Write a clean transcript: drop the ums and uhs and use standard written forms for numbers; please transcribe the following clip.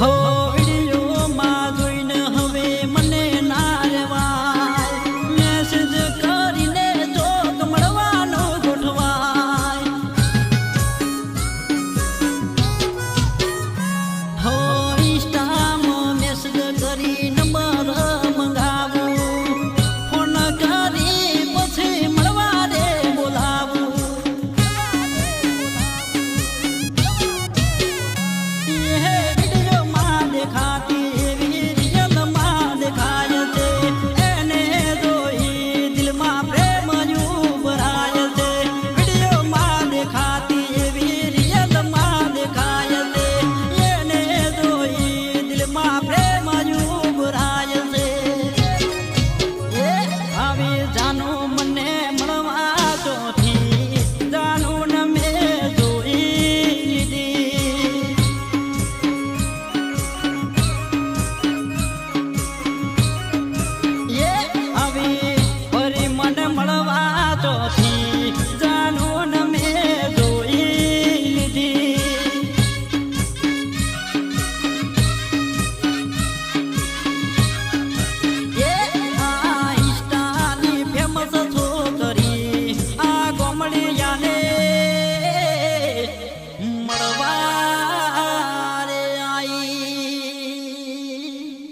હો વિડીયોમાં જોઈને હવે મને ના રહેવાય મેસેજ કરીને ચોક મળવાનો ગોઠવાય હો ઇન્સ્ટામાં મેસેજ કરી નંબર મંગાવું ફોન કરી પછી મળવા રે બોલાવું ખાતી એવી રિયલમાં દેખાય છે એને જોઈ દિલમાં પ્રેમ ઉભરાય છે વિડીયોમાં દેખાતી એવી રિયલમાં દેખાય છે એને જોઈ દિલમાં પ્રેમ ઉભરાય છે આવી જાનું મને મળવા ચોથી જાનું ને મેં જોઈ લીધી ફરી મને મળવા ચોથી